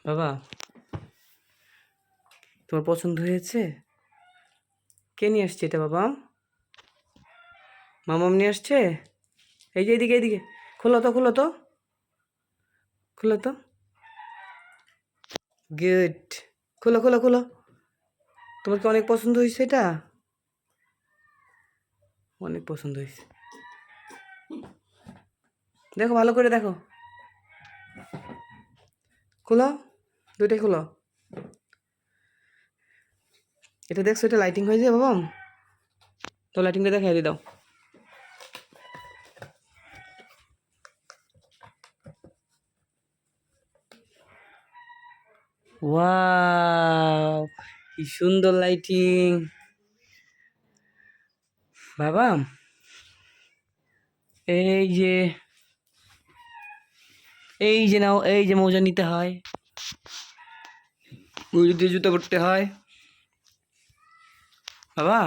বাবা, তোমার পছন্দ হয়েছে? কে নিয়ে আসছে এটা বাবা? মামাম নিয়ে আসছে? এই যে এদিকে এদিকে, খোলো তো খোলো তো, খোলো তো। গুড, খোলো খোলো খোলো। তোমার কি অনেক পছন্দ হয়েছে এটা? অনেক পছন্দ হয়েছে। দেখো ভালো করে দেখো, খোলো, দুইটাই খোলো। এটা দেখছো, এটা লাইটিং হয়ে যায় বাবা? তো লাইটিংটা দেখাই দিয়ে দাও। ওয়াও, কি সুন্দর লাইটিং বাবা। এই যে, এই যে নাও, এই যে মোজা নিতে হয়, উড়ি দিয়ে জুতো পরতে হয় বাবা।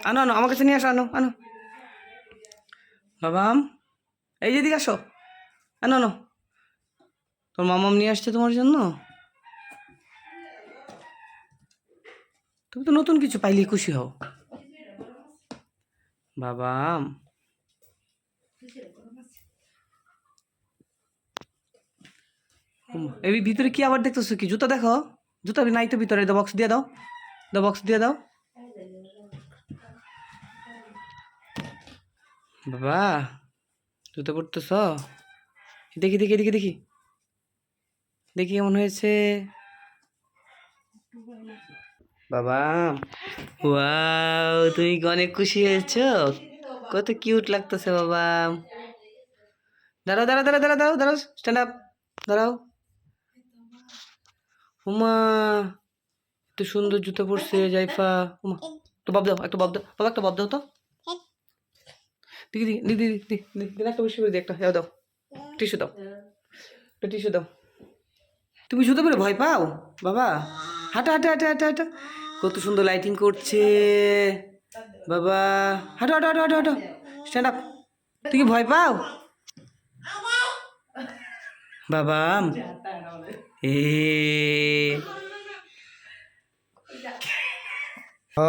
আনো আনো, আমার কাছে নিয়ে আসো, আনো আনো বাবা। এই যে দিকে আসো, আনো আনো। তোর মামাম নিয়ে আসছে তোমার জন্য। তুমি তো নতুন কিছু পাইলেই খুশি হও বাবা। এই ভিতরে কি আবার দেখতেছো? কি জুতা দেখো? জুতা নাই তো ভিতরে, দাও বক্স দিয়ে দাও, দাও বক্স দিয়ে দাও বাবা। জুতো পরতেছ? দেখি দেখি দেখি দেখি দেখি কেমন হয়েছে বাবা। ওয়াও, তুমি কি অনেক খুশি হয়েছো? কত কিউট লাগতেছে বাবা। দাঁড়াও দাঁড়াও দাঁড়াও দাঁড়াও দাঁড়াও দাঁড়াও, স্ট্যান্ড আপ, দাঁড়াও। উমা, এত সুন্দর জুতো পরছে জাইফা। উমা, একটু বাপ দাও, একটু বাপ দাও বাবা, একটা বাপ দাও তো। দিদি দিদি দিদি দিদি দিদি, একটা বসে দিদি, একটা দাও, টিস্যু দাও, একটা টিস্যু দাও। তুমি জুতো পরে ভয় পাও বাবা? হাঁটা হাঁটা হাঁটা হাঁটা হাঁটা, কত সুন্দর লাইটিং করছে বাবা। হাঁটো হাঁটো হাঁটো হাঁটো হাঁটো, স্ট্যান্ড আপ। তুই কি ভয় পাও বাবা? এ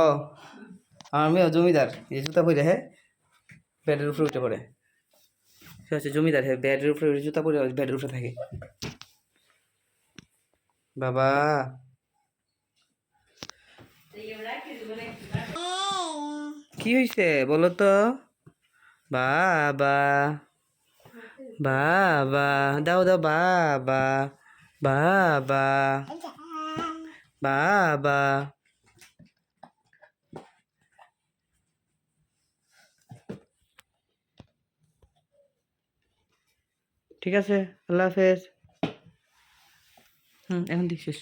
ও, আমিও জমিদার, এই জুতা পরে হ্যাঁ ব্যাটের উপরে উঠে পড়ে। সে হচ্ছে জমিদার, হ্যাঁ ব্যাটের উপরে জুতা পরে ব্যাটের উপরে থাকে বাবা। কি হয়েছে বলো তো বাবা? বাবা, দাও দাও বাবা, বাবা, বাবা। ঠিক আছে, আল্লাহ হাফেজ। এখন দিক শেষ।